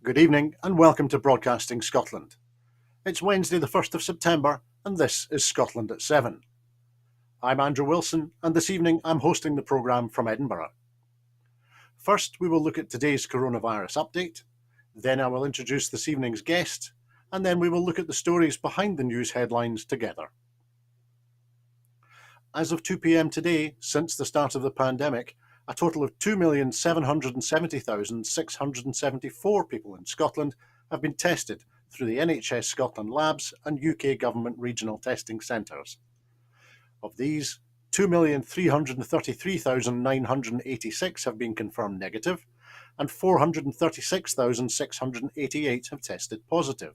Good evening and welcome to Broadcasting Scotland. It's Wednesday the 1st of September and this is Scotland at 7. I'm Andrew Wilson and this evening I'm hosting the programme from Edinburgh. First we will look at today's coronavirus update, then I will introduce this evening's guest, and then we will look at the stories behind the news headlines together. As of 2 p.m. today, since the start of the pandemic, a total of 2,770,674 people in Scotland have been tested through the NHS Scotland labs and UK government regional testing centres. Of these, 2,333,986 have been confirmed negative and 436,688 have tested positive.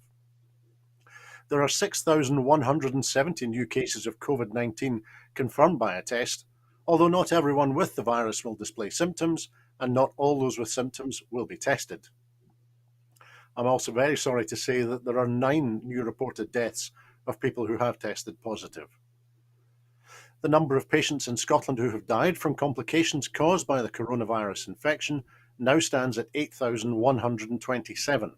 There are 6,170 new cases of COVID-19 confirmed by a test, although not everyone with the virus will display symptoms and not all those with symptoms will be tested. I'm also very sorry to say that there are 9 new reported deaths of people who have tested positive. The number of patients in Scotland who have died from complications caused by the coronavirus infection now stands at 8,127.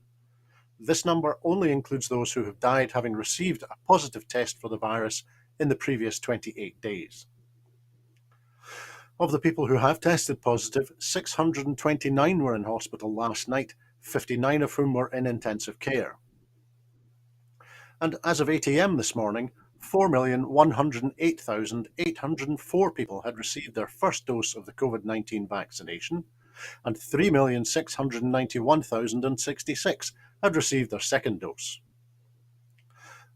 This number only includes those who have died having received a positive test for the virus in the previous 28 days. Of the people who have tested positive, 629 were in hospital last night, 59 of whom were in intensive care. And as of 8 a.m. this morning, 4,108,804 people had received their first dose of the COVID-19 vaccination, and 3,691,066 had received their second dose.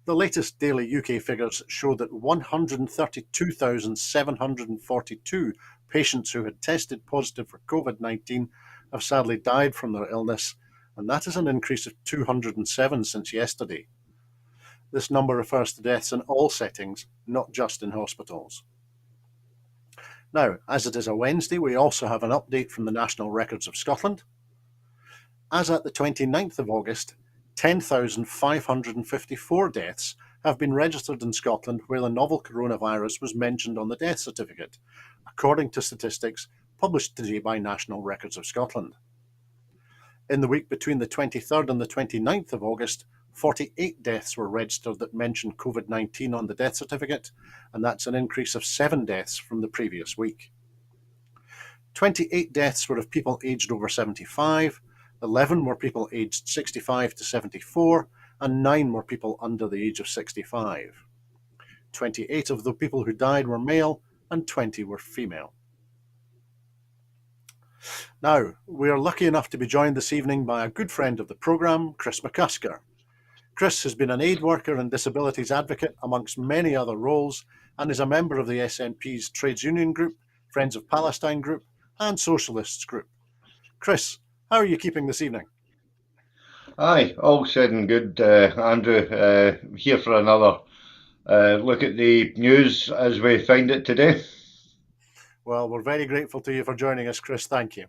The latest daily UK figures show that 132,742 patients who had tested positive for COVID-19 have sadly died from their illness, and that is an increase of 207 since yesterday. This number refers to deaths in all settings, not just in hospitals. Now, as it is a Wednesday, we also have an update from the National Records of Scotland. As at the 29th of August, 10,554 deaths have been registered in Scotland where the novel coronavirus was mentioned on the death certificate, according to statistics published today by National Records of Scotland. In the week between the 23rd and the 29th of August, 48 deaths were registered that mentioned COVID-19 on the death certificate, and that's an increase of 7 deaths from the previous week. 28 deaths were of people aged over 75, 11 were people aged 65 to 74, and 9 were people under the age of 65. 28 of the people who died were male, and 20 were female. Now, we are lucky enough to be joined this evening by a good friend of the programme, Chris McCusker. Chris has been an aid worker and disabilities advocate amongst many other roles, and is a member of the SNP's Trades Union Group, Friends of Palestine Group, and Socialists Group. Chris, how are you keeping this evening? Aye, all said and good, Andrew. Here for another look at the news as we find it today. Well, we're very grateful to you for joining us, Chris. Thank you.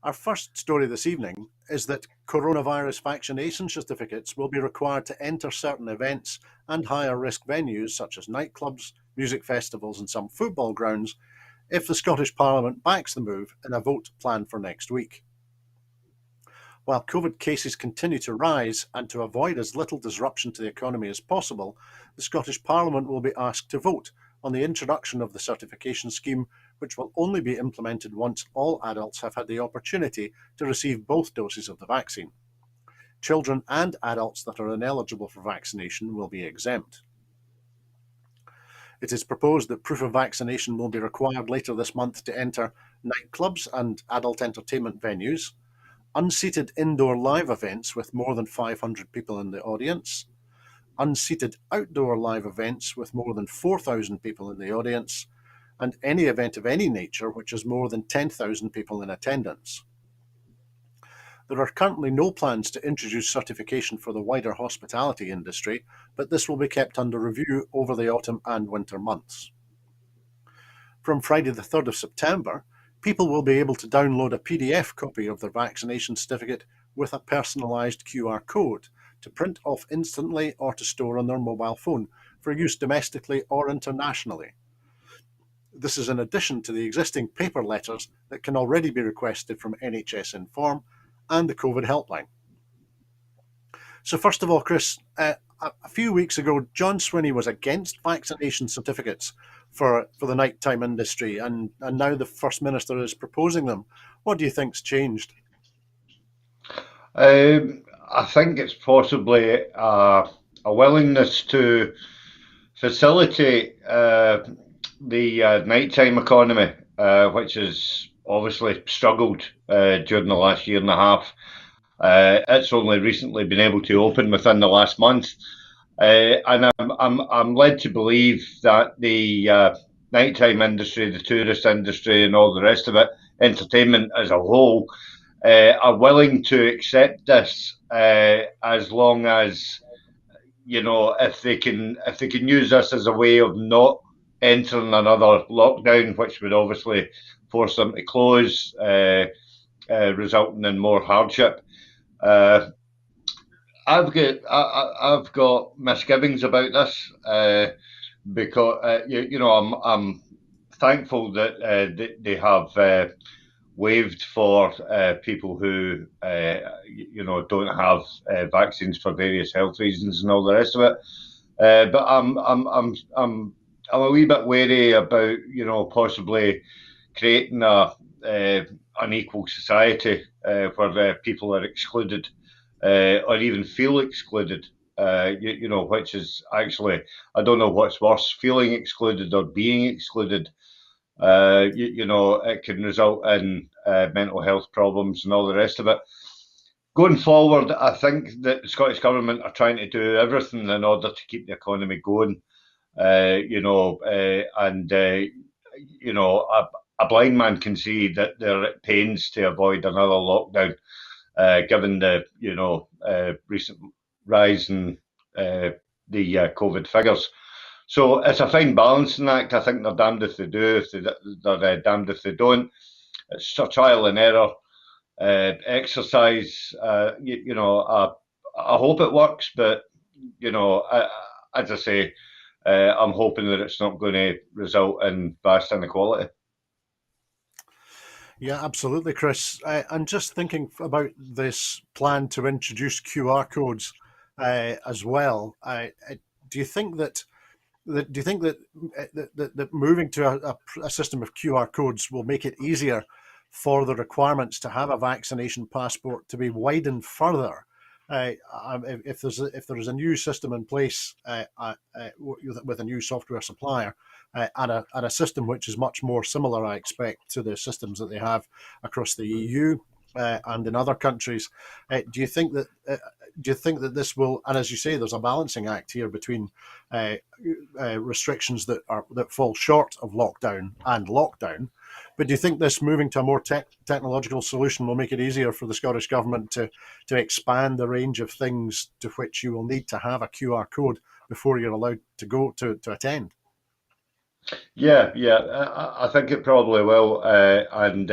Our first story this evening is that coronavirus vaccination certificates will be required to enter certain events and higher risk venues such as nightclubs, music festivals and some football grounds if the Scottish Parliament backs the move in a vote planned for next week. While COVID cases continue to rise and to avoid as little disruption to the economy as possible, the Scottish Parliament will be asked to vote on the introduction of the certification scheme, which will only be implemented once all adults have had the opportunity to receive both doses of the vaccine. Children and adults that are ineligible for vaccination will be exempt. It is proposed that proof of vaccination will be required later this month to enter nightclubs and adult entertainment venues, unseated indoor live events with more than 500 people in the audience, unseated outdoor live events with more than 4,000 people in the audience, and any event of any nature which has more than 10,000 people in attendance. There are currently no plans to introduce certification for the wider hospitality industry, but this will be kept under review over the autumn and winter months. From Friday the 3rd of September, people will be able to download a PDF copy of their vaccination certificate with a personalised QR code to print off instantly or to store on their mobile phone for use domestically or internationally. This is in addition to the existing paper letters that can already be requested from NHS Inform and the COVID helpline. So first of all, Chris, a few weeks ago, John Swinney was against vaccination certificates for the nighttime industry, and now the First Minister is proposing them. What do you think's changed? I think it's possibly a willingness to facilitate the nighttime economy, which has obviously struggled during the last year and a half. It's only recently been able to open within the last month, and I'm led to believe that the nighttime industry, the tourist industry, and all the rest of it, entertainment as a whole, are willing to accept this as long as if they can use this as a way of not entering another lockdown, which would obviously force them to close, resulting in more hardship. I've got misgivings about this because I'm thankful that they have waived for people who don't have vaccines for various health reasons and all the rest of it. But I'm a wee bit wary about possibly creating a unequal society where people are excluded or even feel excluded. Which is actually, I don't know what's worse, feeling excluded or being excluded. It can result in mental health problems and all the rest of it. Going forward, I think that the Scottish Government are trying to do everything in order to keep the economy going. A blind man can see that they're at pains to avoid another lockdown, given the recent rise in the COVID figures. So it's a fine balancing act. I think they're damned if they do, they're damned if they don't. It's a trial and error exercise. I hope it works, but as I say, I'm hoping that it's not going to result in vast inequality. Yeah, absolutely, Chris. I'm just thinking about this plan to introduce QR codes as well. Do you think that that moving to a system of QR codes will make it easier for the requirements to have a vaccination passport to be widened further? If there is a new system in place with a new software supplier and a system which is much more similar, I expect, to the systems that they have across the EU and in other countries, do you think that this will, and as you say, there's a balancing act here between restrictions that fall short of lockdown and lockdown, but do you think this moving to a more technological solution will make it easier for the Scottish Government to expand the range of things to which you will need to have a QR code before you're allowed to go to attend? Yeah, I think it probably will, and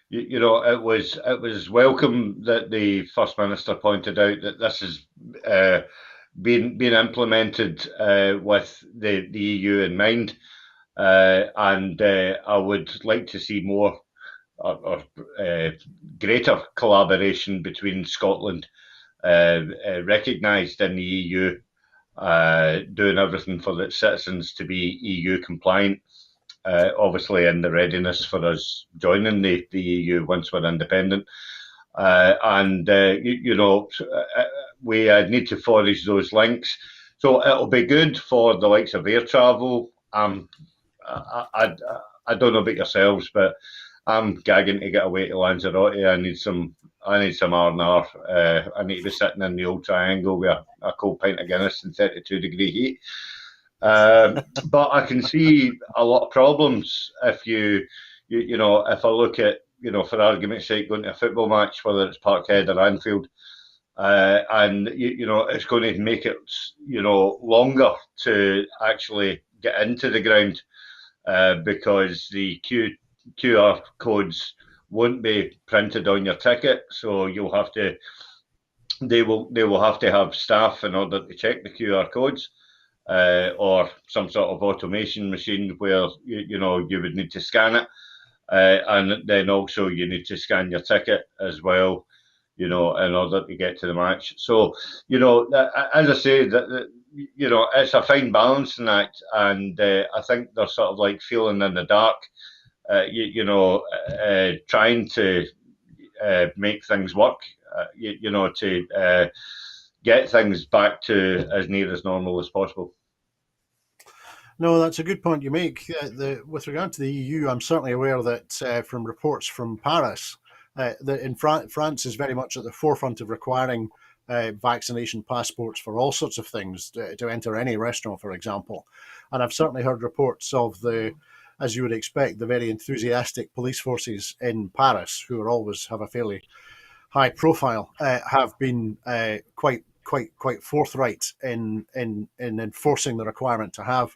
it was welcome that the First Minister pointed out that this is being implemented with the EU in mind, and I would like to see more or greater collaboration between Scotland, recognised in the EU, doing everything for its citizens to be EU compliant. Obviously, in the readiness for us joining the EU once we're independent. We need to forage those links. So it'll be good for the likes of air travel. I don't know about yourselves, but I'm gagging to get away to Lanzarote. I need some R&R. I need to be sitting in the old triangle with a cold pint of Guinness in 32-degree heat. But I can see a lot of problems if if I look at, for argument's sake, going to a football match, whether it's Parkhead or Anfield, and it's going to make it longer to actually get into the ground because the QR codes won't be printed on your ticket, so they will have to have staff in order to check the QR codes. Or some sort of automation machine where you would need to scan it, and then also you need to scan your ticket as well. in order to get to the match. So, as I say, it's a fine balancing act, and I think they're sort of like feeling in the dark, trying to make things work, to get things back to as near as normal as possible. No, that's a good point you make. With regard to the EU, I'm certainly aware that from reports from Paris, that in France is very much at the forefront of requiring vaccination passports for all sorts of things to enter any restaurant, for example. And I've certainly heard reports of as you would expect, the very enthusiastic police forces in Paris, who are always have a fairly high profile, have been quite forthright in enforcing the requirement to have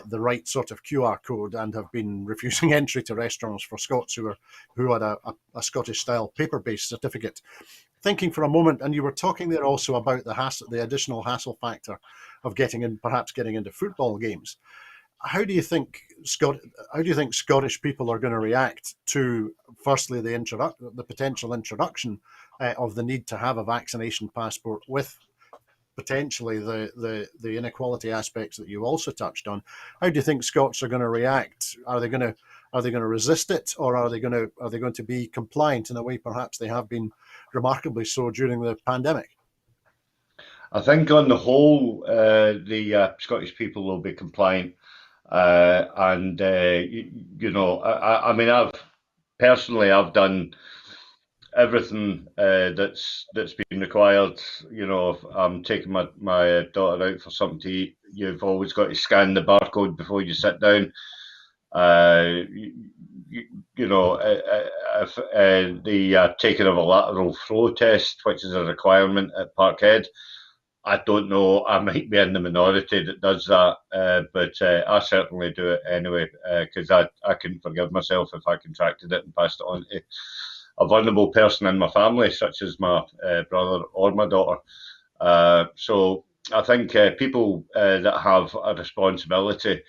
the right sort of QR code, and have been refusing entry to restaurants for Scots who had a Scottish style paper based certificate. Thinking for a moment, and you were talking there also about the additional hassle factor of perhaps getting into football games. How do you think Scottish people are going to react to, firstly, the potential introduction of the need to have a vaccination passport, with potentially the inequality aspects that you also touched on? How do you think Scots are going to react? Are they going to resist it, or are they going to be compliant in a way perhaps they have been remarkably so during the pandemic? I think on the whole, the Scottish people will be compliant. And I mean, I've done everything that's been required. If I'm taking my daughter out for something to eat, you've always got to scan the barcode before you sit down. If the taking of a lateral flow test, which is a requirement at Parkhead, I don't know. I might be in the minority that does that, but I certainly do it anyway, because I couldn't forgive myself if I contracted it and passed it on to a vulnerable person in my family, such as my brother or my daughter. So I think people that have a responsibility,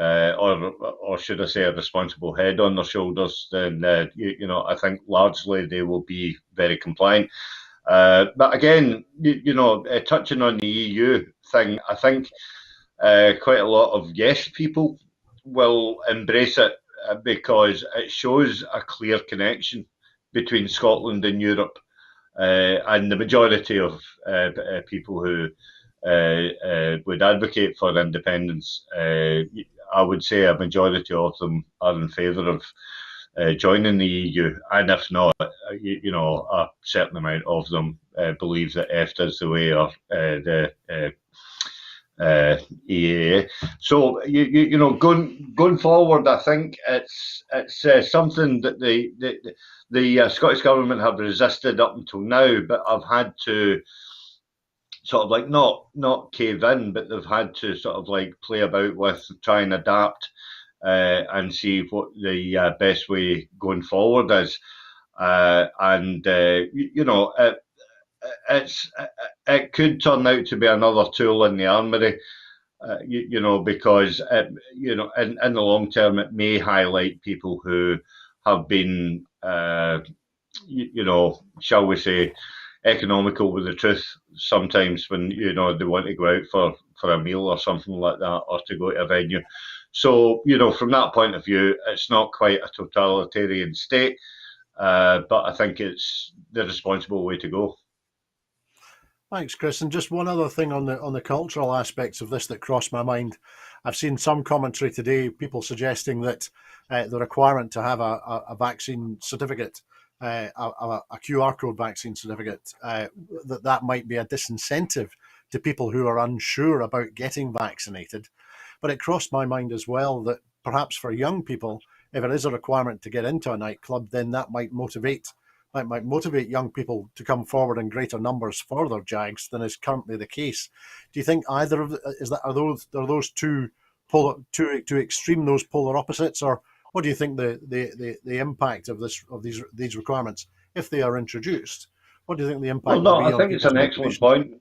or should I say, a responsible head on their shoulders, then I think largely they will be very compliant. But again, touching on the EU thing, I think quite a lot of yes people will embrace it, because it shows a clear connection between Scotland and Europe, and the majority of people who would advocate for independence, I would say a majority of them are in favour of joining the EU, and if not, a certain amount of them believe that EFTA is the way, or the EAA. So going forward, I think it's something that the Scottish government have resisted up until now, but I've had to sort of like not cave in, but they've had to sort of like play about with, try and adapt, and see what the best way going forward is. It could turn out to be another tool in the armoury, because in the long term it may highlight people who have been, shall we say, economical with the truth sometimes when they want to go out for a meal or something like that, or to go to a venue. So from that point of view, it's not quite a totalitarian state, but I think it's the responsible way to go. Thanks, Chris. And just one other thing on the cultural aspects of this that crossed my mind. I've seen some commentary today, people suggesting that the requirement to have a vaccine certificate, a QR code vaccine certificate, that might be a disincentive to people who are unsure about getting vaccinated. But it crossed my mind as well that perhaps for young people, if it is a requirement to get into a nightclub, then that might motivate young people to come forward in greater numbers for their jags than is currently the case. Do you think either of are those two extreme, those polar opposites, or what do you think the impact of these requirements, if they are introduced? What do you think the impact will be? I think it's an excellent point.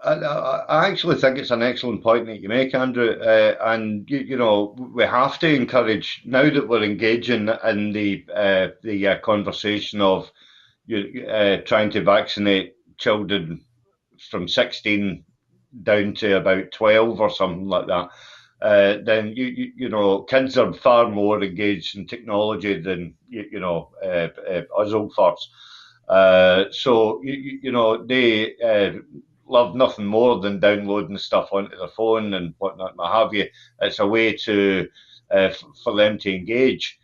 I actually think it's an excellent point that you make, Andrew. And we have to encourage, now that we're engaging in the conversation of trying to vaccinate children from 16 down to about 12 or something like that, then kids are far more engaged in technology than us old farts. So they love nothing more than downloading stuff onto their phone and whatnot, what have you. It's a way to for them to engage.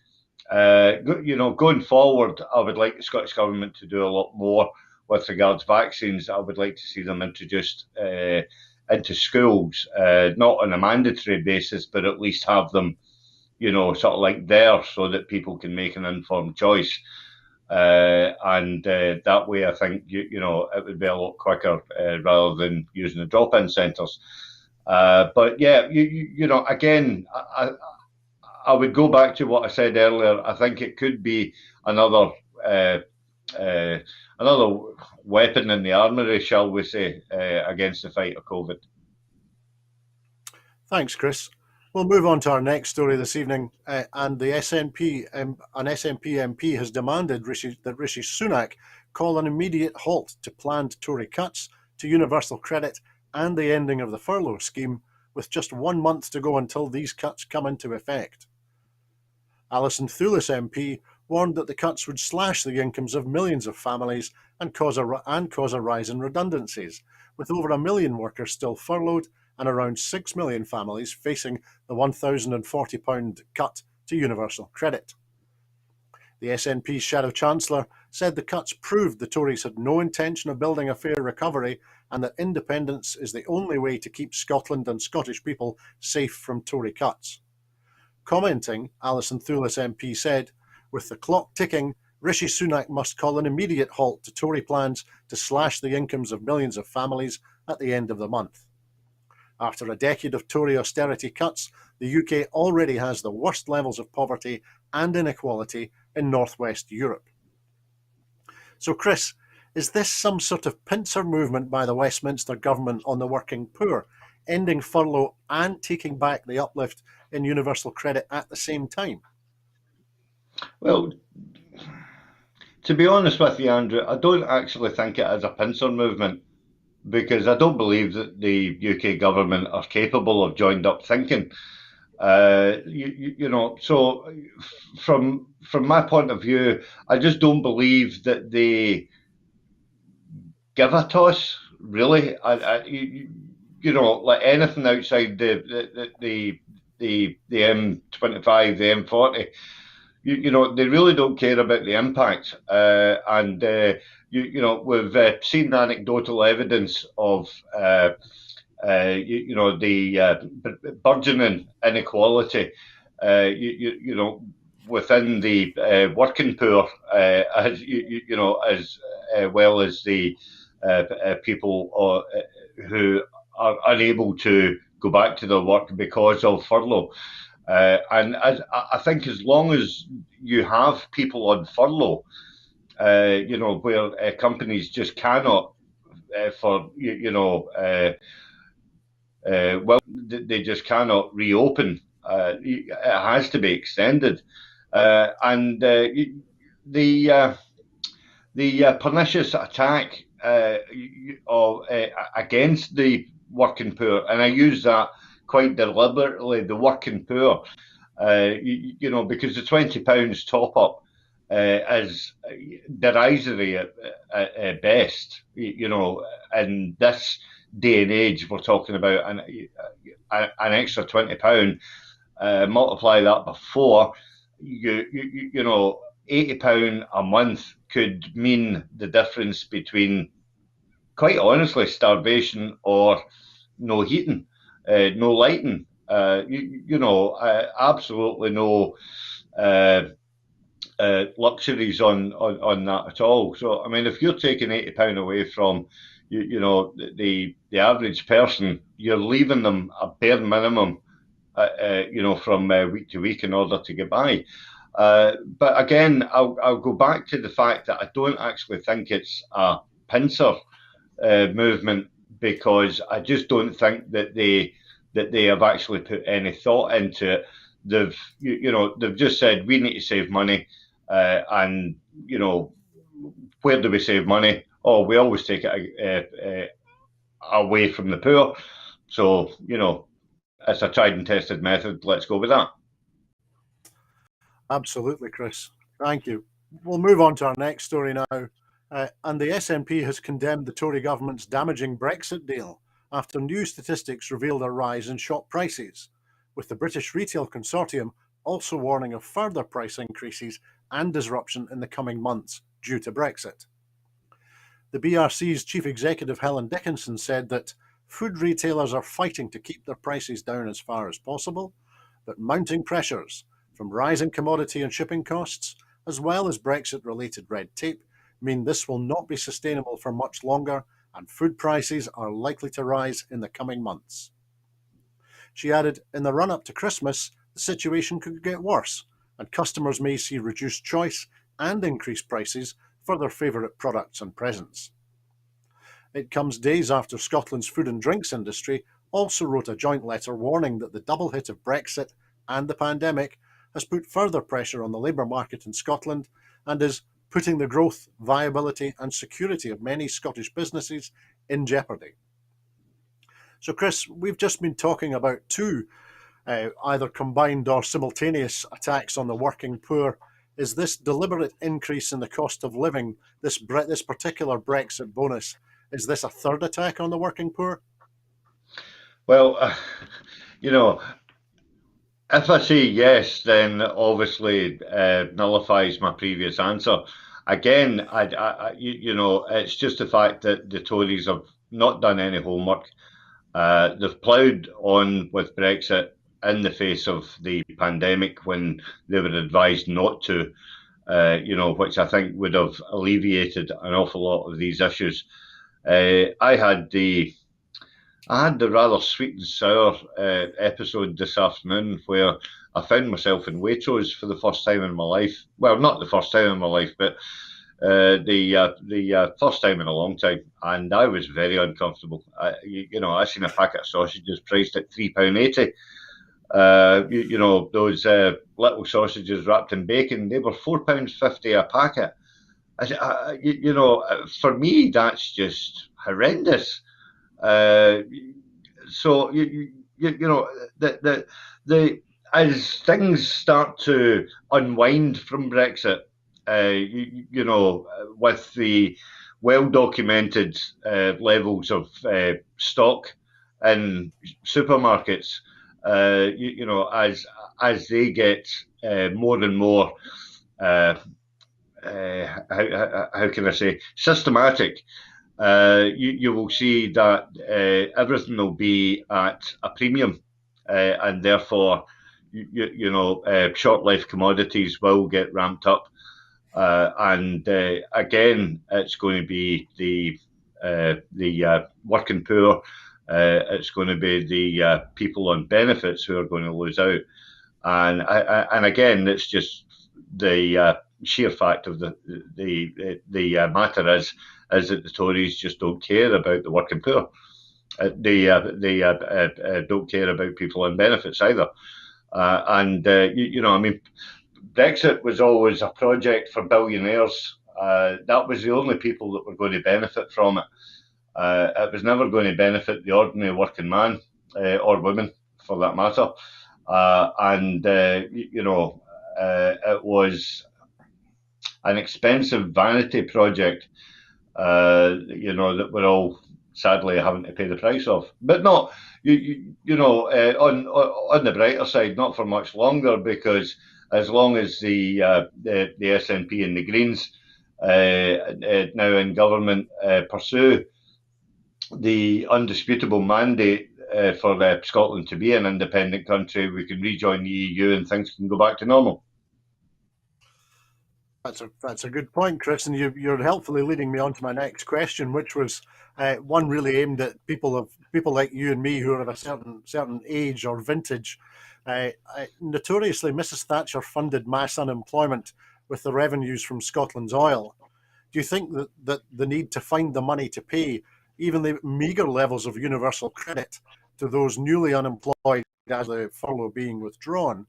Going forward, I would like the Scottish Government to do a lot more with regards to vaccines. I would like to see them introduced into schools, not on a mandatory basis, but at least have them, sort of like there so that people can make an informed choice. And that way, I think, it would be a lot quicker rather than using the drop-in centres. But yeah, again, I would go back to what I said earlier. I think it could be another weapon in the armoury, shall we say, against the fight of COVID. Thanks, Chris. We'll move on to our next story this evening, and the SNP, an SNP MP has demanded that Rishi Sunak call an immediate halt to planned Tory cuts to universal credit and the ending of the furlough scheme, with just 1 month to go until these cuts come into effect. Alison Thulis MP warned that the cuts would slash the incomes of millions of families and cause a rise in redundancies, with over 1 million workers still furloughed and around 6 million families facing the £1,040 cut to universal credit. The SNP's Shadow Chancellor said the cuts proved the Tories had no intention of building a fair recovery and that independence is the only way to keep Scotland and Scottish people safe from Tory cuts. Commenting, Alison Thulis MP said, "With the clock ticking, Rishi Sunak must call an immediate halt to Tory plans to slash the incomes of millions of families at the end of the month." After a decade of Tory austerity cuts, the UK already has the worst levels of poverty and inequality in northwest Europe. So, Chris, is this some sort of pincer movement by the Westminster government on the working poor, ending furlough and taking back the uplift in universal credit at the same time? Well, to be honest with you, Andrew, I don't actually think it is a pincer movement, because I don't believe that the UK government are capable of joined up thinking. So from my point of view, I just don't believe that they give a toss, really. Like anything outside the M25, the M40, they really don't care about the impact. We've seen anecdotal evidence of the burgeoning inequality, within the working poor, as well as the people who are unable to go back to their work because of furlough. And I think as long as you have people on furlough, where companies just cannot, they just cannot reopen. It has to be extended, and the pernicious attack against the working poor, and I use that quite deliberately, the working poor, because the £20 top up is derisory at best. In this day and age, we're talking about an extra £20. Multiply that by 4, £80 a month could mean the difference between, quite honestly, starvation or no heating, no lighting, absolutely no luxuries on that at all. So, I mean, if you're taking £80 away from the average person, you're leaving them a bare minimum, from week to week in order to get by. But again, I'll go back to the fact that I don't actually think it's a pincer movement, because I just don't think that they have actually put any thought into it. They've just said we need to save money, and where do we save money? Oh, we always take it away from the poor. So, it's a tried and tested method. Let's go with that. Absolutely, Chris. Thank you. We'll move on to our next story now. And the SNP has condemned the Tory government's damaging Brexit deal after new statistics revealed a rise in shop prices, with the British Retail Consortium also warning of further price increases and disruption in the coming months due to Brexit. The BRC's chief executive, Helen Dickinson, said that food retailers are fighting to keep their prices down as far as possible, but mounting pressures from rising commodity and shipping costs, as well as Brexit-related red tape, mean this will not be sustainable for much longer, and food prices are likely to rise in the coming months. She added, in the run-up to Christmas, the situation could get worse, and customers may see reduced choice and increased prices for their favourite products and presents. It comes days after Scotland's food and drinks industry also wrote a joint letter warning that the double hit of Brexit and the pandemic has put further pressure on the labour market in Scotland and is putting the growth, viability and security of many Scottish businesses in jeopardy. So, Chris, we've just been talking about two either combined or simultaneous attacks on the working poor. Is this deliberate increase in the cost of living, this particular Brexit bonus, is this a third attack on the working poor? Well, you know, if I say yes, then obviously nullifies my previous answer. Again, it's just the fact that the Tories have not done any homework. They've ploughed on with Brexit in the face of the pandemic when they were advised not to, which I think would have alleviated an awful lot of these issues. I had the rather sweet and sour episode this afternoon where I found myself in Waitrose for the first time in my life. Well, not the first time in my life, but the first time in a long time, and I was very uncomfortable. I seen a packet of sausages priced at £3.80. Those little sausages wrapped in bacon, they were £4.50 a packet. For me, that's just horrendous. So the as things start to unwind from Brexit, with the well-documented levels of stock in supermarkets, as they get more and more, how can I say, systematic. You will see that everything will be at a premium, and therefore, short-life commodities will get ramped up. And again, it's going to be the working poor. It's going to be the people on benefits who are going to lose out. And again, it's just the sheer fact of the matter is that the Tories just don't care about the working poor. They don't care about people on benefits either. Brexit was always a project for billionaires. That was the only people that were going to benefit from it. It was never going to benefit the ordinary working man or woman, for that matter. It was an expensive vanity project, that we're all sadly having to pay the price of. But no, on the brighter side, not for much longer, because as long as the SNP and the Greens now in government pursue the undisputable mandate for Scotland to be an independent country, we can rejoin the EU and things can go back to normal. That's a good point, Chris, and you're helpfully leading me on to my next question, which was one really aimed at people like you and me who are of a certain age or vintage. Notoriously, Mrs. Thatcher funded mass unemployment with the revenues from Scotland's oil. Do you think that the need to find the money to pay even the meagre levels of universal credit to those newly unemployed as the furlough being withdrawn,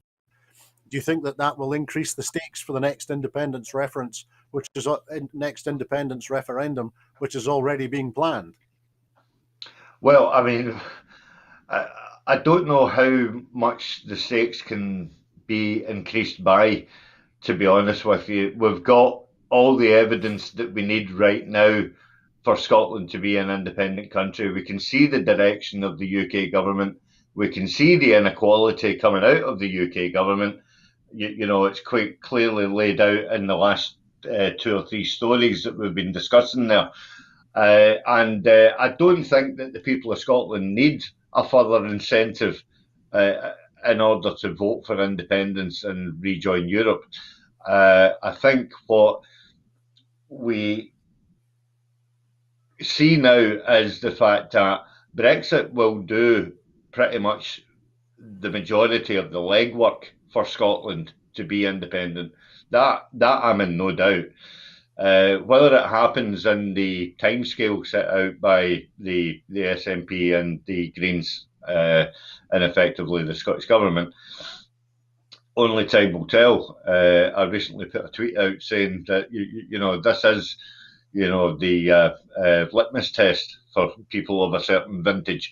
do you think that will increase the stakes for the next independence reference which is next independence referendum, which is already being planned? Well, I mean, I, I don't know how much the stakes can be increased by, to be honest with you. We've got all the evidence that we need right now for Scotland to be an independent country. We can see the direction of the UK government. We can see the inequality coming out of the UK government. It's quite clearly laid out in the last two or three stories that we've been discussing there. And I don't think that the people of Scotland need a further incentive in order to vote for independence and rejoin Europe. I think what we see now is the fact that Brexit will do pretty much the majority of the legwork for Scotland to be independent. That I'm in no doubt. Whether it happens in the timescale set out by the SNP and the Greens, and effectively the Scottish Government, only time will tell. I recently put a tweet out saying that this is the litmus test for people of a certain vintage.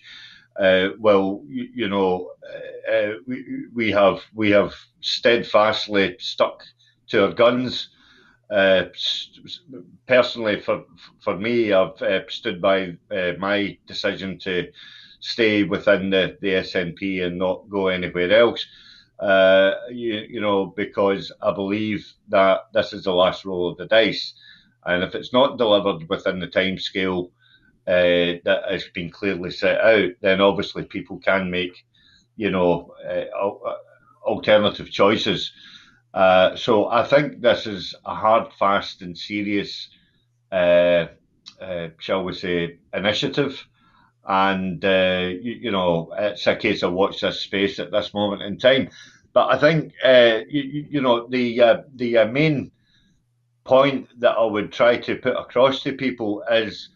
We have steadfastly stuck to our guns. Personally, for me, I've stood by my decision to stay within the SNP and not go anywhere else. Because I believe that this is the last roll of the dice, and if it's not delivered within the time scale that has been clearly set out, then obviously people can make, alternative choices. So I think this is a hard, fast, and serious, shall we say, initiative. And it's a case of watch this space at this moment in time. But I think the main point that I would try to put across to people is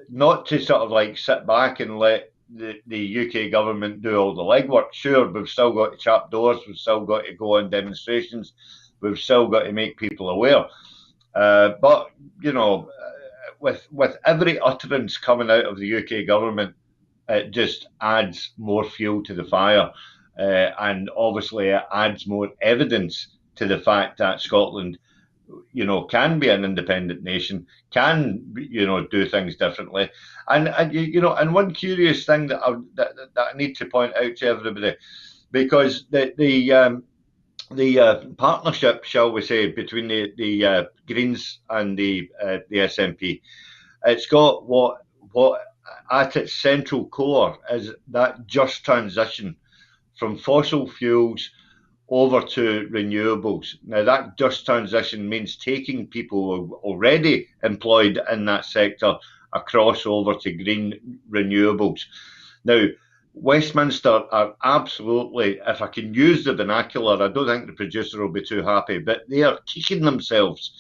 not to sort of like sit back and let the UK government do all the legwork. Sure, we've still got to chap doors, we've still got to go on demonstrations, we've still got to make people aware. But with every utterance coming out of the UK government, it just adds more fuel to the fire, and obviously it adds more evidence to the fact that Scotland, can be an independent nation, can do things differently, and one curious thing that I need to point out to everybody, because the partnership, shall we say, between the Greens and the SNP, it's got what at its central core is that just transition from fossil fuels over to renewables. Now, that just transition means taking people already employed in that sector across over to green renewables. Now, Westminster are absolutely, if I can use the vernacular, I don't think the producer will be too happy, but they are kicking themselves,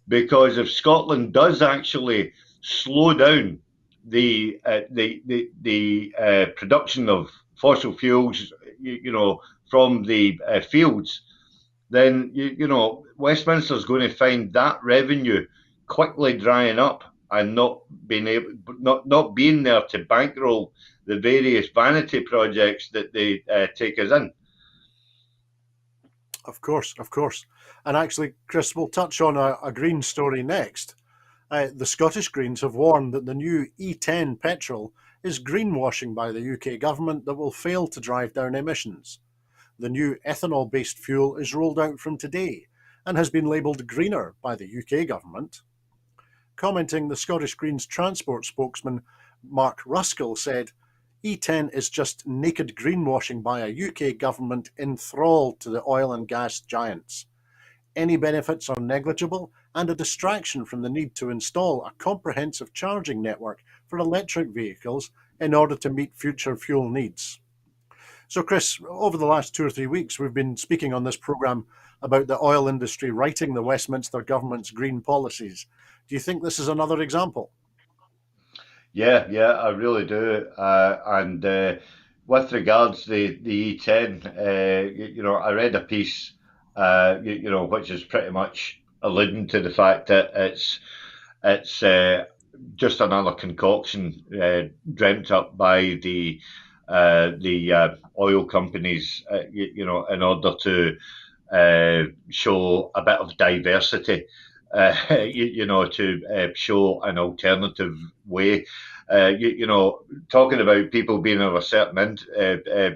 because if Scotland does actually slow down the production of fossil fuels, from the fields, then Westminster is going to find that revenue quickly drying up and not being there to bankroll the various vanity projects that they take us in. Of course. And actually, Chris, we'll touch on a green story next. The Scottish Greens have warned that the new E10 petrol is greenwashing by the UK government that will fail to drive down emissions. The new ethanol-based fuel is rolled out from today and has been labelled greener by the UK government. Commenting, the Scottish Greens transport spokesman Mark Ruskell said, E10 is just naked greenwashing by a UK government enthralled to the oil and gas giants. Any benefits are negligible and a distraction from the need to install a comprehensive charging network for electric vehicles in order to meet future fuel needs. So, Chris, over the last 2 or 3 weeks, we've been speaking on this programme about the oil industry writing the Westminster government's green policies. Do you think this is another example? Yeah, I really do. And with regards to the E10, I read a piece, which is pretty much alluding to the fact that it's just another concoction dreamt up by the oil companies, in order to show a bit of diversity, to show an alternative way. Talking about people being of a certain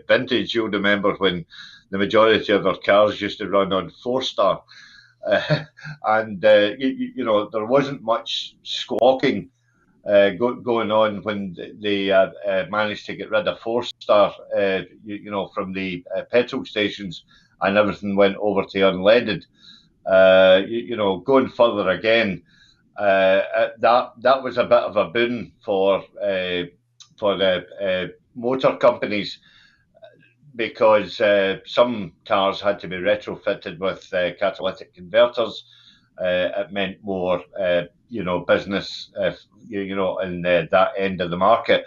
vintage, you'll remember when the majority of our cars used to run on 4-star. And there wasn't much squawking going on when they managed to get rid of 4-star, from the petrol stations, and everything went over to unleaded. Going further again, that was a bit of a boon for the motor companies, because some cars had to be retrofitted with catalytic converters. It meant more, business, in that end of the market.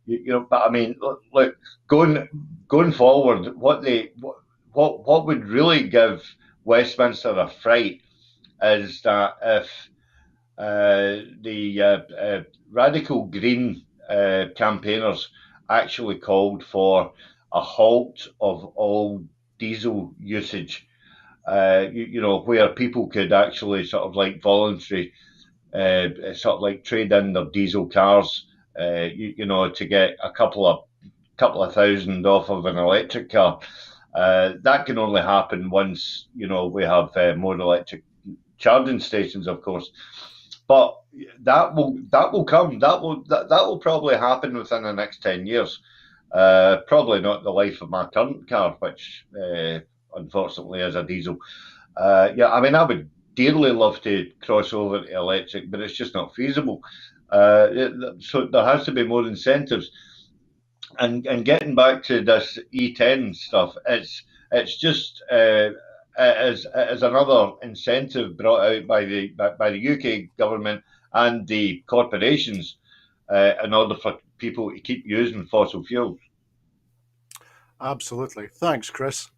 But I mean, look, going forward, what would really give Westminster a fright is that if the radical green campaigners actually called for a halt of all diesel usage, where people could actually sort of like voluntary, sort of like trade in their diesel cars, to get a couple of thousand off of an electric car. That can only happen once, we have more electric charging stations, of course. But that will come. That will probably happen within the next 10 years. Probably not the life of my current car, which unfortunately is a diesel. I mean, I would dearly love to cross over to electric, but it's just not feasible. So there has to be more incentives. And getting back to this E10 stuff, it's just as another incentive brought out by the UK government and the corporations, in order for people to keep using fossil fuels. Absolutely. Thanks, Chris.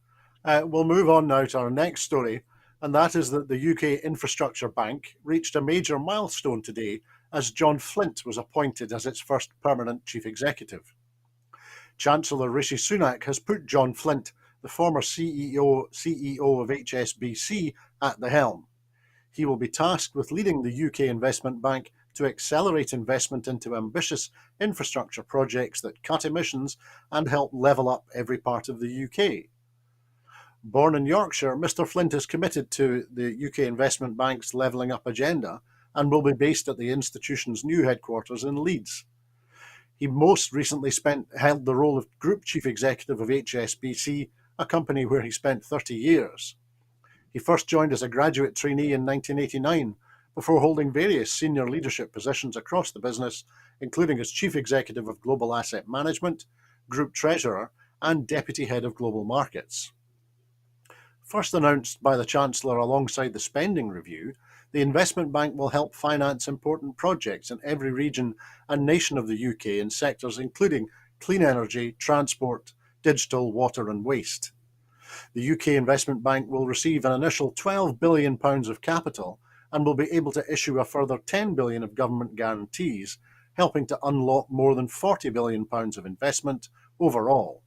We'll move on now to our next story, and that is that the UK Infrastructure Bank reached a major milestone today as John Flint was appointed as its first permanent chief executive. Chancellor Rishi Sunak has put John Flint, the former CEO of HSBC, at the helm. He will be tasked with leading the UK Investment Bank to accelerate investment into ambitious infrastructure projects that cut emissions and help level up every part of the UK. Born in Yorkshire, Mr. Flint is committed to the UK Investment Bank's levelling up agenda and will be based at the institution's new headquarters in Leeds. He most recently held the role of Group Chief Executive of HSBC, a company where he spent 30 years. He first joined as a graduate trainee in 1989, before holding various senior leadership positions across the business, including as Chief Executive of Global Asset Management, Group Treasurer, and Deputy Head of Global Markets. First announced by the Chancellor alongside the spending review, the Investment Bank will help finance important projects in every region and nation of the UK in sectors including clean energy, transport, digital, water and waste. The UK Investment Bank will receive an initial £12 billion of capital and will be able to issue a further £10 billion of government guarantees, helping to unlock more than £40 billion of investment overall.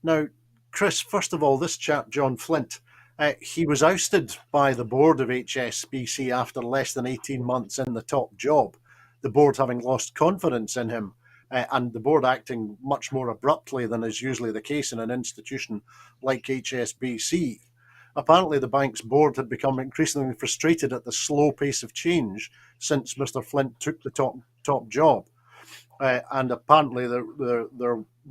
Now, Chris, first of all, this chap, John Flint, he was ousted by the board of HSBC after less than 18 months in the top job, the board having lost confidence in him, and the board acting much more abruptly than is usually the case in an institution like HSBC. Apparently, the bank's board had become increasingly frustrated at the slow pace of change since Mr. Flint took the top job. And apparently,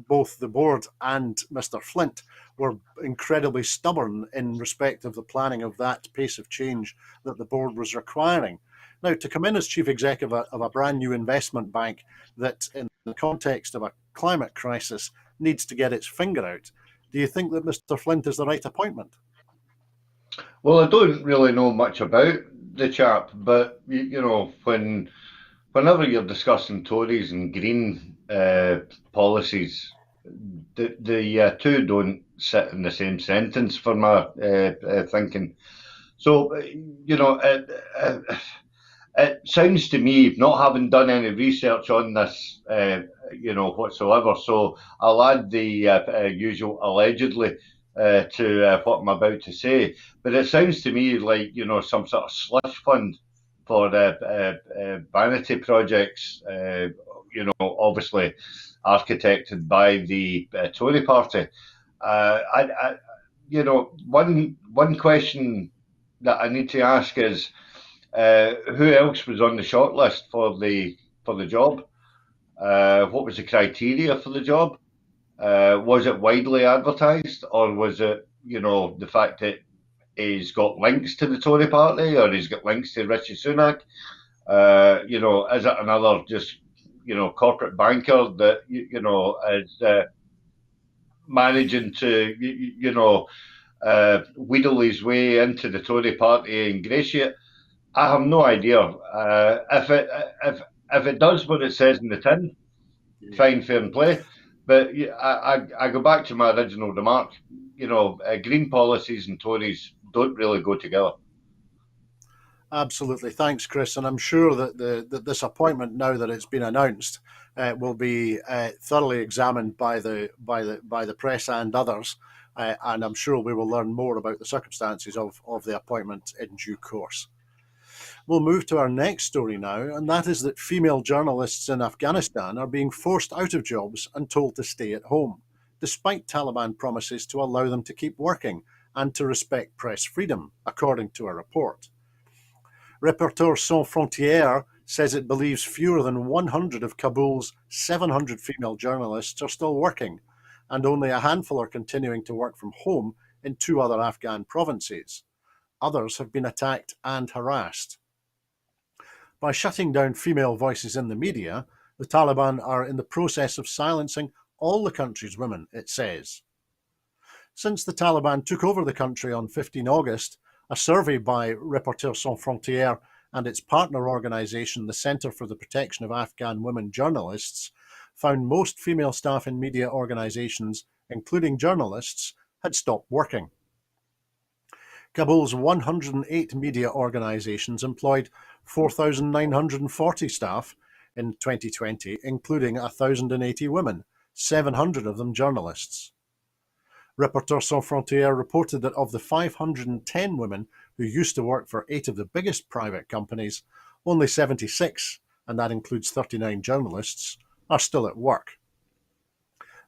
both the board and Mr. Flint were incredibly stubborn in respect of the planning of that pace of change that the board was requiring. Now, to come in as chief executive of a brand new investment bank that, in the context of a climate crisis, needs to get its finger out, do you think that Mr. Flint is the right appointment? Well, I don't really know much about the chap, but whenever you're discussing Tories and Green policies, the two don't sit in the same sentence for my thinking. So, it sounds to me, not having done any research on this, whatsoever. So I'll add the usual allegedly to what I'm about to say. But it sounds to me like some sort of slush fund for vanity projects. Obviously architected by the Tory party. One question that I need to ask is, who else was on the shortlist for the job? What was the criteria for the job? Was it widely advertised, or was it the fact that he's got links to the Tory party, or he's got links to Rishi Sunak? Is it another just corporate banker that is managing to wheedle his way into the Tory party and ingratiate? I have no idea. If it does what it says in the tin, fine, fair and play. But I go back to my original remark. Green policies and Tories don't really go together. Absolutely, thanks, Chris. And I'm sure that this appointment, now that it's been announced, will be thoroughly examined by the press and others. And I'm sure we will learn more about the circumstances of the appointment in due course. We'll move to our next story now, and that is that female journalists in Afghanistan are being forced out of jobs and told to stay at home, despite Taliban promises to allow them to keep working and to respect press freedom, according to a report. Reporters Sans Frontières says it believes fewer than 100 of Kabul's 700 female journalists are still working, and only a handful are continuing to work from home in 2 other Afghan provinces. Others have been attacked and harassed. By shutting down female voices in the media, the Taliban are in the process of silencing all the country's women, it says. Since the Taliban took over the country on 15 August, a survey by Reporters Sans Frontières and its partner organisation, the Centre for the Protection of Afghan Women Journalists, found most female staff in media organisations, including journalists, had stopped working. Kabul's 108 media organisations employed 4,940 staff in 2020, including 1,080 women, 700 of them journalists. Reporters Sans Frontières reported that of the 510 women who used to work for 8 of the biggest private companies, only 76, and that includes 39 journalists, are still at work.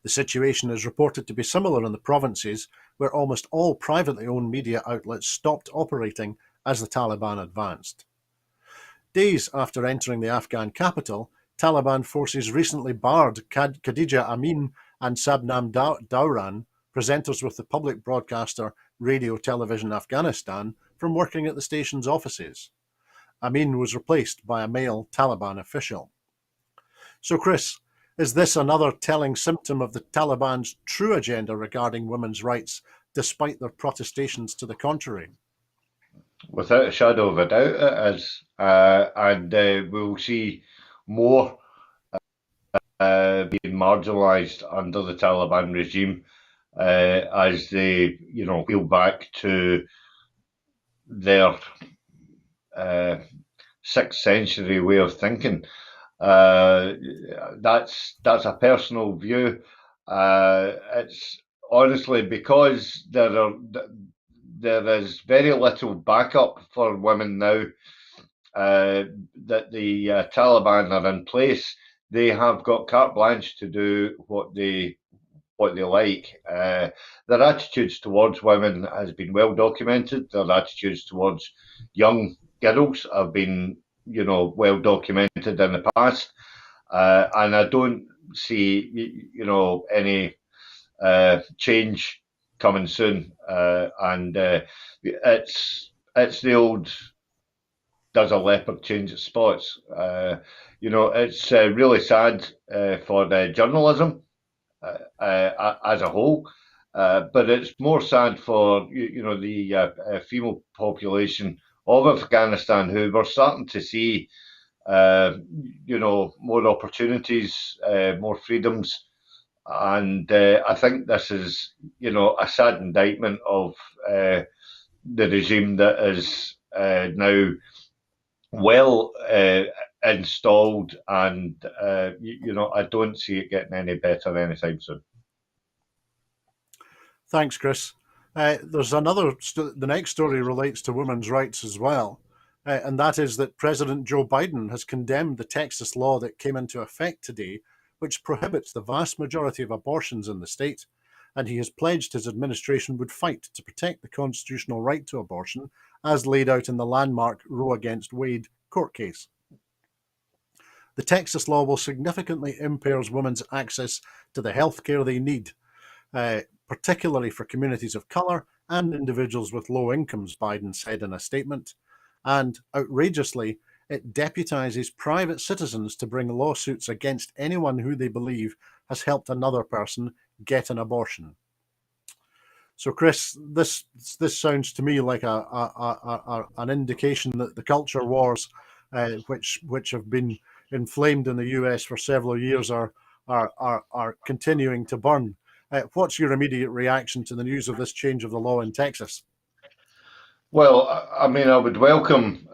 The situation is reported to be similar in the provinces, where almost all privately owned media outlets stopped operating as the Taliban advanced. Days after entering the Afghan capital, Taliban forces recently barred Khadija Amin and Sabnam Dowran, presenters with the public broadcaster Radio Television Afghanistan, from working at the station's offices. Amin was replaced by a male Taliban official. So, Chris, is this another telling symptom of the Taliban's true agenda regarding women's rights, despite their protestations to the contrary? Without a shadow of a doubt, it is. And we'll see more being marginalised under the Taliban regime as they, wheel back to their 6th century way of thinking. That's a personal view. It's honestly because there is very little backup for women now that the Taliban are in place. They have got carte blanche to do what they like. Their attitudes towards women has been well documented. Their attitudes towards young girls have been, well documented in the past. And I don't see, any change coming soon. And it's the old, does a leopard change its spots? It's really sad for the journalism as a whole, but it's more sad for the female population of Afghanistan, who we're starting to see more opportunities, more freedoms, and I think this is a sad indictment of the regime that is now well installed, and I don't see it getting any better anytime soon. Thanks, Chris. There's another. The next story relates to women's rights as well, and that is that President Joe Biden has condemned the Texas law that came into effect today, which prohibits the vast majority of abortions in the state. And he has pledged his administration would fight to protect the constitutional right to abortion, as laid out in the landmark Roe against Wade court case. The Texas law will significantly impair women's access to the health care they need, particularly for communities of colour and individuals with low incomes, Biden said in a statement. And outrageously, it deputises private citizens to bring lawsuits against anyone who they believe has helped another person get an abortion. So, Chris, this sounds to me like an indication that the culture wars, which have been inflamed in the US for several years, are continuing to burn. What's your immediate reaction to the news of this change of the law in Texas? Well, I mean, I would welcome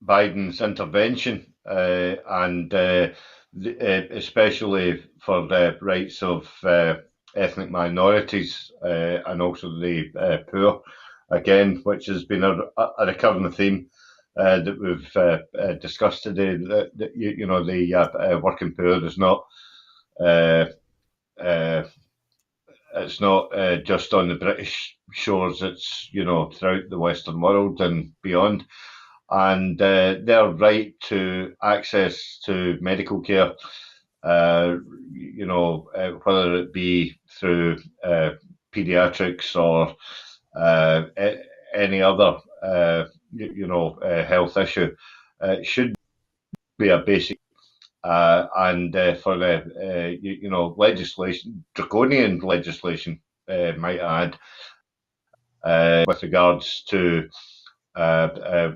Biden's intervention, and especially for the rights of ethnic minorities and also the poor, again, which has been a recurring theme that we've discussed today. The working poor is not. It's not just on the British shores, it's, throughout the Western world and beyond. And their right to access to medical care, whether it be through pediatrics or any other, health issue, should be a basic. And for the, legislation, draconian legislation, might add, with regards to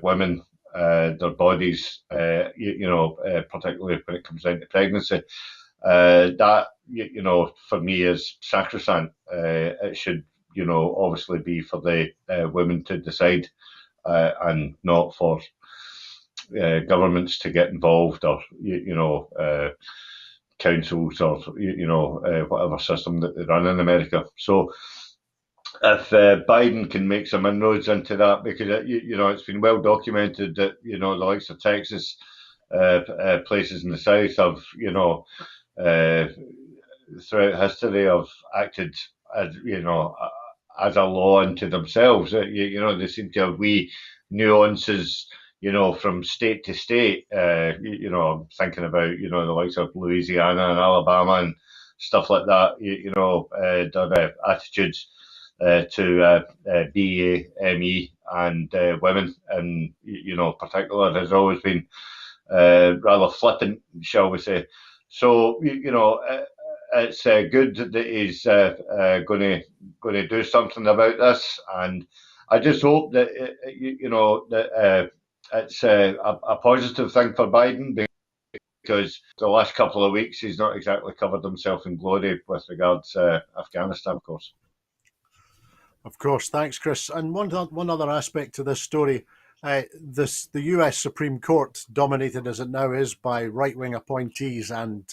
women, their bodies, particularly when it comes down to pregnancy, that, for me is sacrosanct. It should, obviously be for the women to decide, and not for governments to get involved, or councils, or whatever system that they run in America. So if Biden can make some inroads into that, because it's been well documented that the likes of Texas, places in the South have throughout history have acted as a law unto themselves. They seem to have wee nuances, from state to state. I'm thinking about, the likes of Louisiana and Alabama and stuff like that. Their attitudes to BAME and women, and particular, has always been rather flippant, shall we say. So it's good that he's going to do something about this, and I just hope that that it's a positive thing for Biden, because the last couple of weeks he's not exactly covered himself in glory with regards to Afghanistan, of course. Of course, thanks, Chris. And one other aspect to this story, the US Supreme Court, dominated as it now is by right-wing appointees and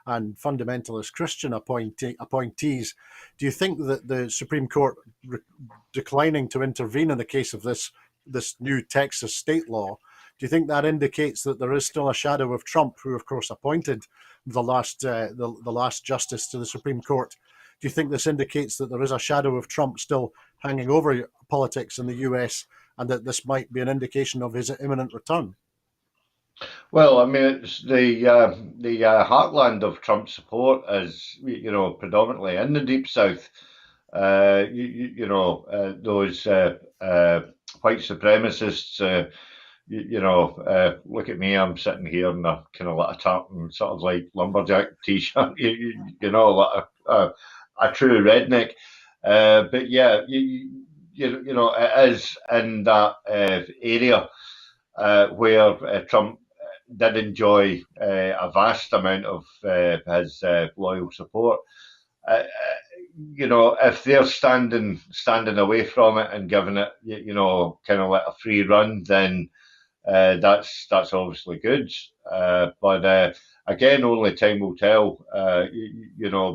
fundamentalist Christian appointees. Do you think that the Supreme Court declining to intervene in the case of this new Texas state law, do you think that indicates that there is still a shadow of Trump, who of course appointed the last justice to the Supreme Court? Do you think this indicates that there is a shadow of Trump still hanging over politics in the US, and that this might be an indication of his imminent return? Well, I mean, it's the heartland of Trump's support is, predominantly in the Deep South. Those white supremacists. Look at me, I'm sitting here in a kind of like a tartan, sort of like lumberjack t-shirt, like a true redneck. But yeah, it is in that area where Trump did enjoy a vast amount of his loyal support. if they're standing away from it and giving it, kind of like a free run, then that's obviously good. But again, only time will tell.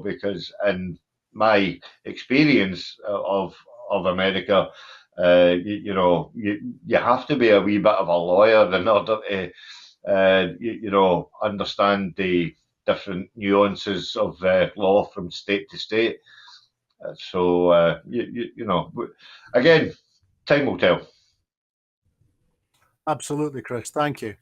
Because in my experience of America, you have to be a wee bit of a lawyer in order to understand the different nuances of law from state to state. So again, time will tell. Absolutely, Chris. Thank you.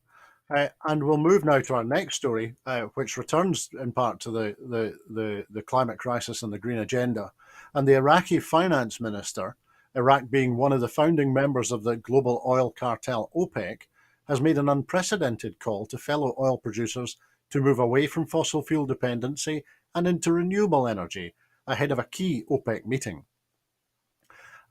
And we'll move now to our next story, which returns in part to the climate crisis and the green agenda. And the Iraqi finance minister, Iraq being one of the founding members of the global oil cartel OPEC, has made an unprecedented call to fellow oil producers to move away from fossil fuel dependency and into renewable energy ahead of a key OPEC meeting.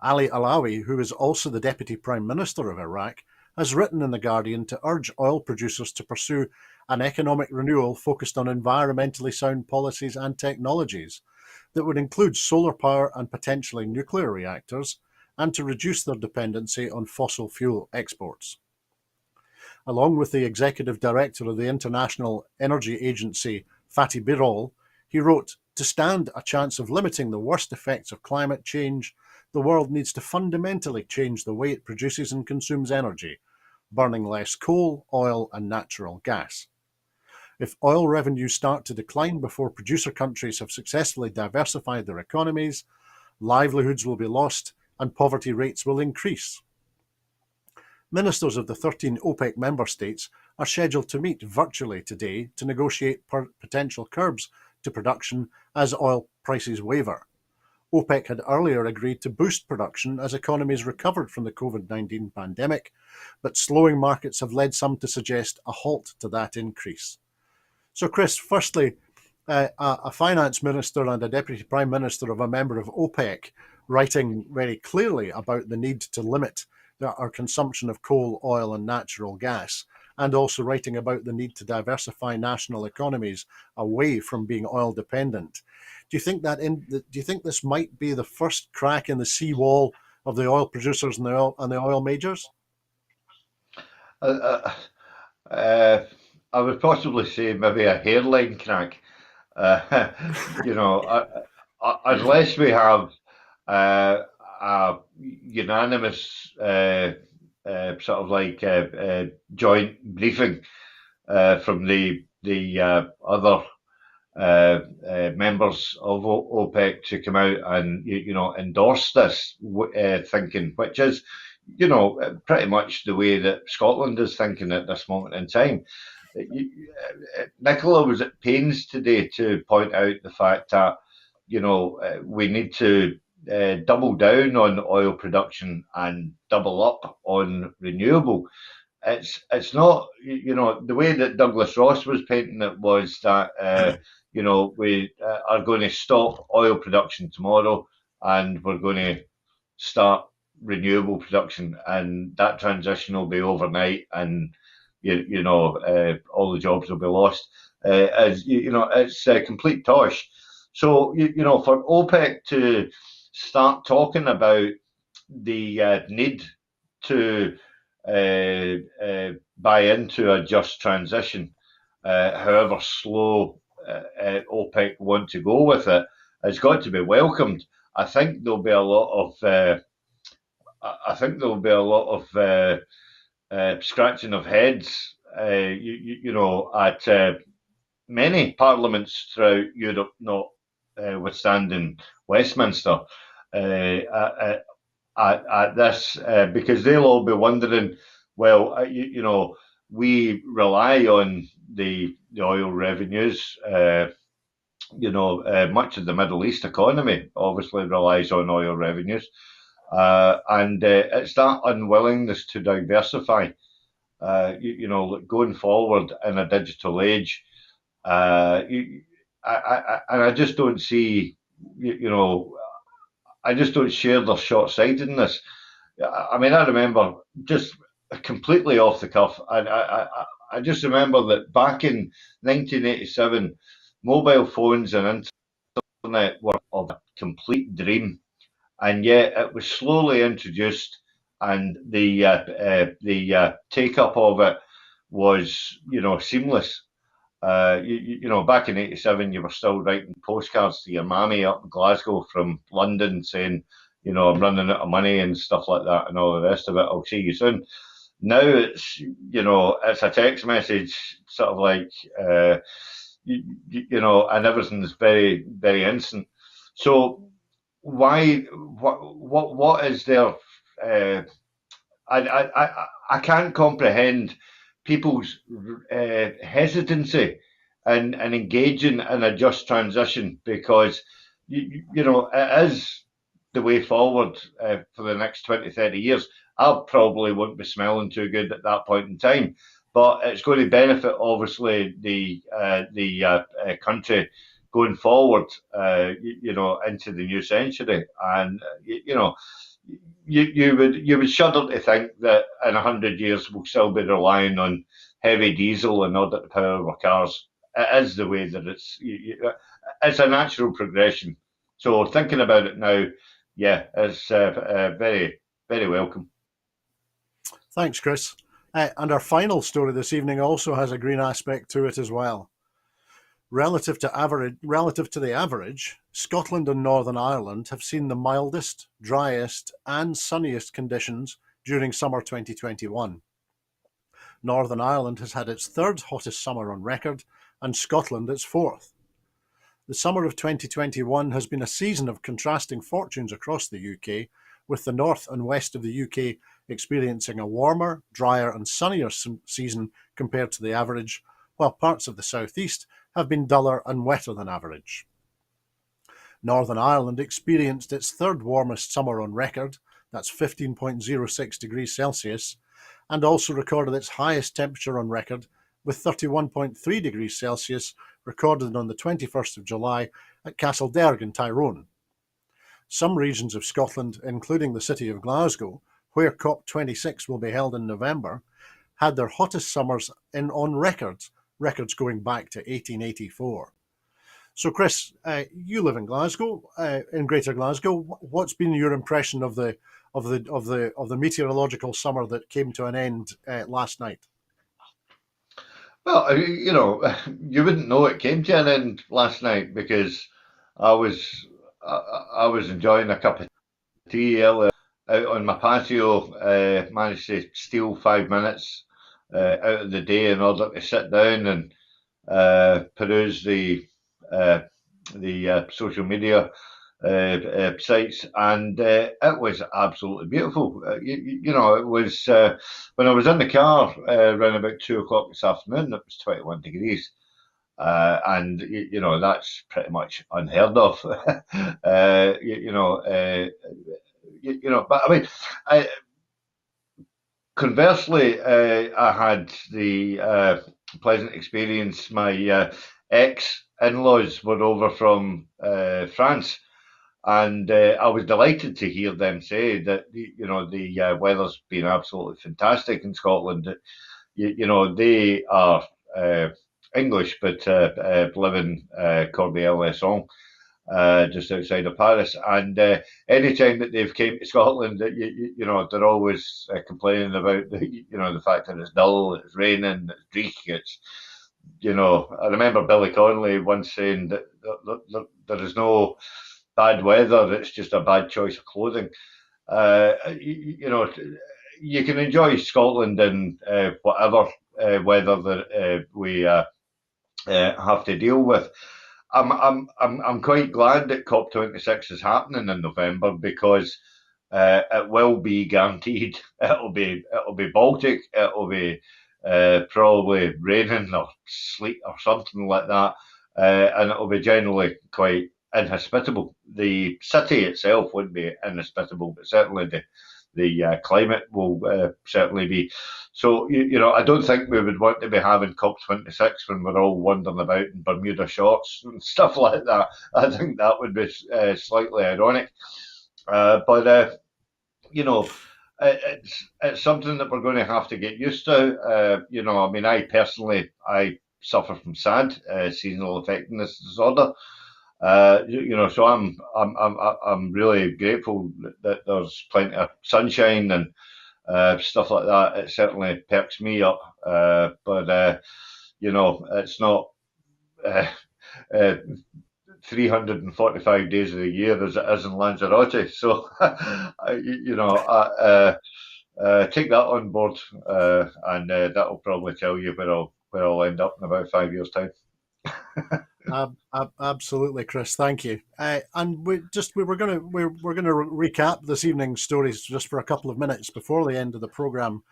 Ali Alawi, who is also the Deputy Prime Minister of Iraq, has written in The Guardian to urge oil producers to pursue an economic renewal focused on environmentally sound policies and technologies that would include solar power and potentially nuclear reactors, and to reduce their dependency on fossil fuel exports. Along with the executive director of the International Energy Agency, Fatih Birol, he wrote, "To stand a chance of limiting the worst effects of climate change, the world needs to fundamentally change the way it produces and consumes energy, burning less coal, oil, and natural gas. If oil revenues start to decline before producer countries have successfully diversified their economies, livelihoods will be lost and poverty rates will increase." Ministers of the 13 OPEC member states are scheduled to meet virtually today to negotiate potential curbs to production as oil prices waver. OPEC had earlier agreed to boost production as economies recovered from the COVID-19 pandemic, but slowing markets have led some to suggest a halt to that increase. So, Chris, firstly, a finance minister and a deputy prime minister of a member of OPEC writing very clearly about the need to limit our consumption of coal, oil, and natural gas, and also writing about the need to diversify national economies away from being oil dependent. Do you think do you think this might be the first crack in the seawall of the oil producers and the oil majors? I would possibly say maybe a hairline crack. Uh, unless we have a unanimous sort of like joint briefing from the other members of OPEC to come out and endorse this thinking, which is pretty much the way that Scotland is thinking at this moment in time. Nicola was at pains today to point out the fact that we need to double down on oil production and double up on renewable. It's not the way that Douglas Ross was painting it was that we are going to stop oil production tomorrow and we're going to start renewable production, and that transition will be overnight, and all the jobs will be lost. It's complete tosh. So for OPEC to start talking about the need to buy into a just transition, however slow OPEC want to go with it, has got to be welcomed. I think there'll be a lot of scratching of heads, at many parliaments throughout Europe, notwithstanding Westminster, at this, because they'll all be wondering, well, we rely on the oil revenues. Much of the Middle East economy obviously relies on oil revenues. And it's that unwillingness to diversify, going forward in a digital age. And I just don't see, I just don't share their short-sightedness. I mean, I remember just completely off the cuff. I just remember that back in 1987, mobile phones and internet were of a complete dream, and yet it was slowly introduced, and the take up of it was, seamless. Back in '87, you were still writing postcards to your mammy up in Glasgow from London saying, I'm running out of money and stuff like that, and all the rest of it. I'll see you soon. Now it's a text message, sort of like, and everything's very, very instant. So what is there? Uh, I can't comprehend people's hesitancy and engaging in a just transition, because it is the way forward for the next 20, 30 years. I probably won't be smelling too good at that point in time, but it's going to benefit, obviously, the country going forward, into the new century. And you would shudder to think that in 100 years we'll still be relying on heavy diesel in order to power our cars. It is the way that it's a natural progression. So thinking about it now, yeah, it's very, very welcome. Thanks, Chris. And our final story this evening also has a green aspect to it as well. Relative to the average, Scotland and Northern Ireland have seen the mildest, driest, and sunniest conditions during summer 2021. Northern Ireland has had its third hottest summer on record, and Scotland its fourth. The summer of 2021 has been a season of contrasting fortunes across the UK, with the north and west of the UK experiencing a warmer, drier, and sunnier season compared to the average, while parts of the southeast have been duller and wetter than average. Northern Ireland experienced its third warmest summer on record, that's 15.06 degrees Celsius, and also recorded its highest temperature on record, with 31.3 degrees Celsius recorded on the 21st of July at Castlederg in Tyrone. Some regions of Scotland, including the city of Glasgow, where COP26 will be held in November, had their hottest summers on records going back to 1884. So, Chris, you live in Glasgow, in Greater Glasgow. What's been your impression of the meteorological summer that came to an end last night? Well, you wouldn't know it came to an end last night, because I was I was enjoying a cup of tea earlier out on my patio. Managed to steal 5 minutes out of the day in order to sit down and peruse the social media sites, and it was absolutely beautiful. It was when I was in the car around about 2 o'clock this afternoon. It was 21 degrees. And that's pretty much unheard of. But I mean, conversely, I had the pleasant experience. My ex-in-laws were over from France, and I was delighted to hear them say that the weather's been absolutely fantastic in Scotland. They are English, but live in Corbeil-Essonnes, just outside of Paris. And any time that they've came to Scotland, they're always complaining about the fact that it's dull, it's raining, it's dreich. I remember Billy Connolly once saying that there is no bad weather; it's just a bad choice of clothing. You can enjoy Scotland in whatever weather that we have to deal with. I'm quite glad that COP26 is happening in November, because it will be guaranteed. It'll be Baltic. It'll be probably raining or sleet or something like that, and it'll be generally quite inhospitable. The city itself won't be inhospitable, but certainly the climate will certainly be. So, I don't think we would want to be having COP26 when we're all wandering about in Bermuda shorts and stuff like that. I think that would be slightly ironic. But it's something that we're going to have to get used to. I mean, I suffer from SAD, seasonal affective disorder. So I'm really grateful that there's plenty of sunshine and stuff like that. It certainly perks me up. It's not uh, uh, 345 days of the year as it is in Lanzarote. So, take that on board, and that'll probably tell you where I'll end up in about 5 years' time. Absolutely, Chris. Thank you. And we're going to recap this evening's stories just for a couple of minutes before the end of the program.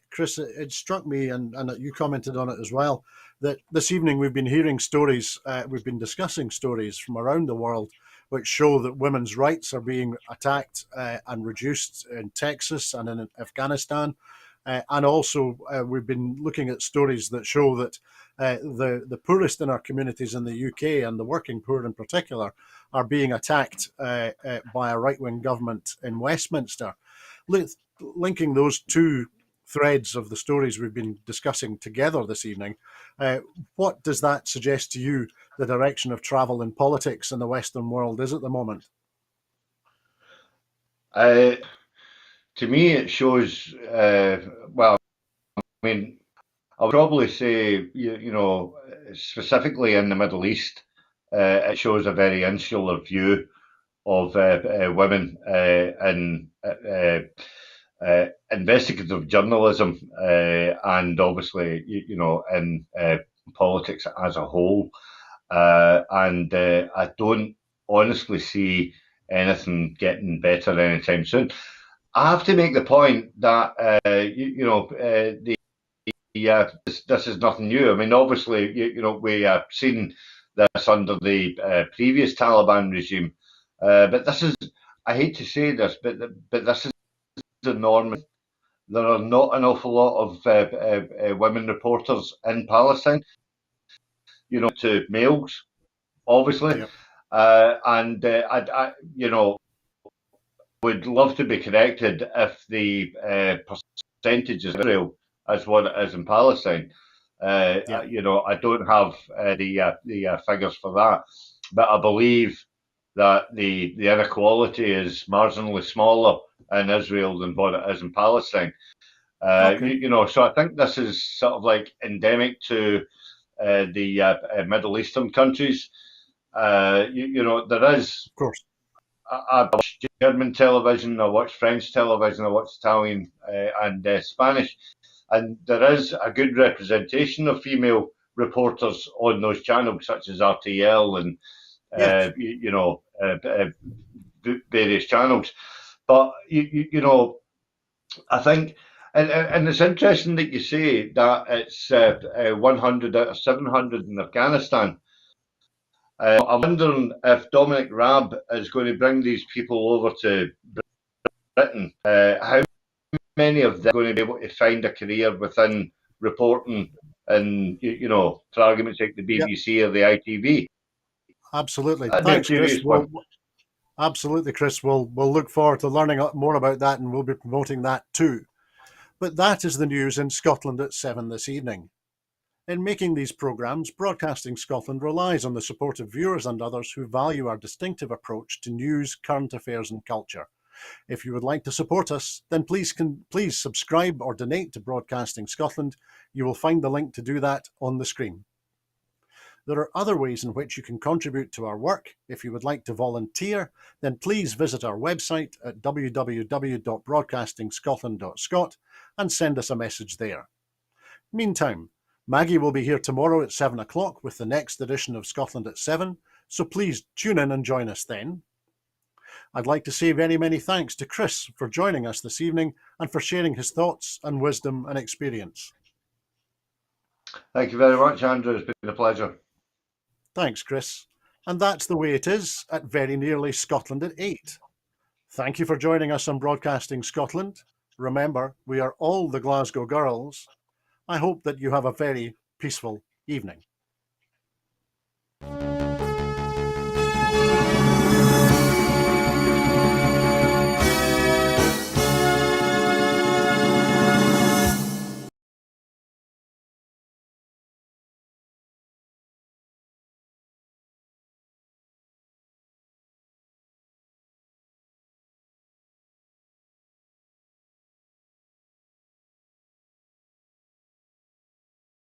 Chris, it struck me, and you commented on it as well, that this evening we've been hearing stories, we've been discussing stories from around the world which show that women's rights are being attacked and reduced in Texas and in Afghanistan. And also, we've been looking at stories that show that the poorest in our communities in the UK, and the working poor in particular, are being attacked by a right-wing government in Westminster. Linking those two threads of the stories we've been discussing together this evening, what does that suggest to you the direction of travel in politics in the Western world is at the moment? To me, it shows. Well, I mean, I would probably say, specifically in the Middle East, it shows a very insular view of women in investigative journalism, and obviously, in politics as a whole. And I don't honestly see anything getting better anytime soon. I have to make the point that this is nothing new. I mean, obviously, we have seen this under the previous Taliban regime, but this is, I hate to say this, but this is the norm. There are not an awful lot of women reporters in Palestine, to males, obviously. Yep. And would love to be corrected if the percentages of Israel as what it is in Palestine. I don't have the figures for that, but I believe that the inequality is marginally smaller in Israel than what it is in Palestine. Okay. So I think this is sort of like endemic to the Middle Eastern countries. There is. Of course. I watch German television, I watch French television, I watch Italian and Spanish, and there is a good representation of female reporters on those channels, such as RTL and Yes. Various channels. But I think, and it's interesting that you say that it's 100 out of 700 in Afghanistan. I'm wondering if Dominic Raab is going to bring these people over to Britain. How many of them are going to be able to find a career within reporting and, for argument's sake, the BBC or the ITV? Absolutely. That'd be a Thanks, Chris. curious one. Absolutely, Chris. We'll look forward to learning more about that, and we'll be promoting that too. But that is the news in Scotland at 7 this evening. In making these programmes, Broadcasting Scotland relies on the support of viewers and others who value our distinctive approach to news, current affairs and culture. If you would like to support us, then please subscribe or donate to Broadcasting Scotland. You will find the link to do that on the screen. There are other ways in which you can contribute to our work. If you would like to volunteer, then please visit our website at www.broadcastingscotland.scot and send us a message there. Meantime, Maggie will be here tomorrow at 7 o'clock with the next edition of Scotland at 7, so please tune in and join us then. I'd like to say very many thanks to Chris for joining us this evening and for sharing his thoughts and wisdom and experience. Thank you very much, Andrew. It's been a pleasure. Thanks, Chris. And that's the way it is at very nearly Scotland at 8. Thank you for joining us on Broadcasting Scotland. Remember, we are all the Glasgow girls. I hope that you have a very peaceful evening.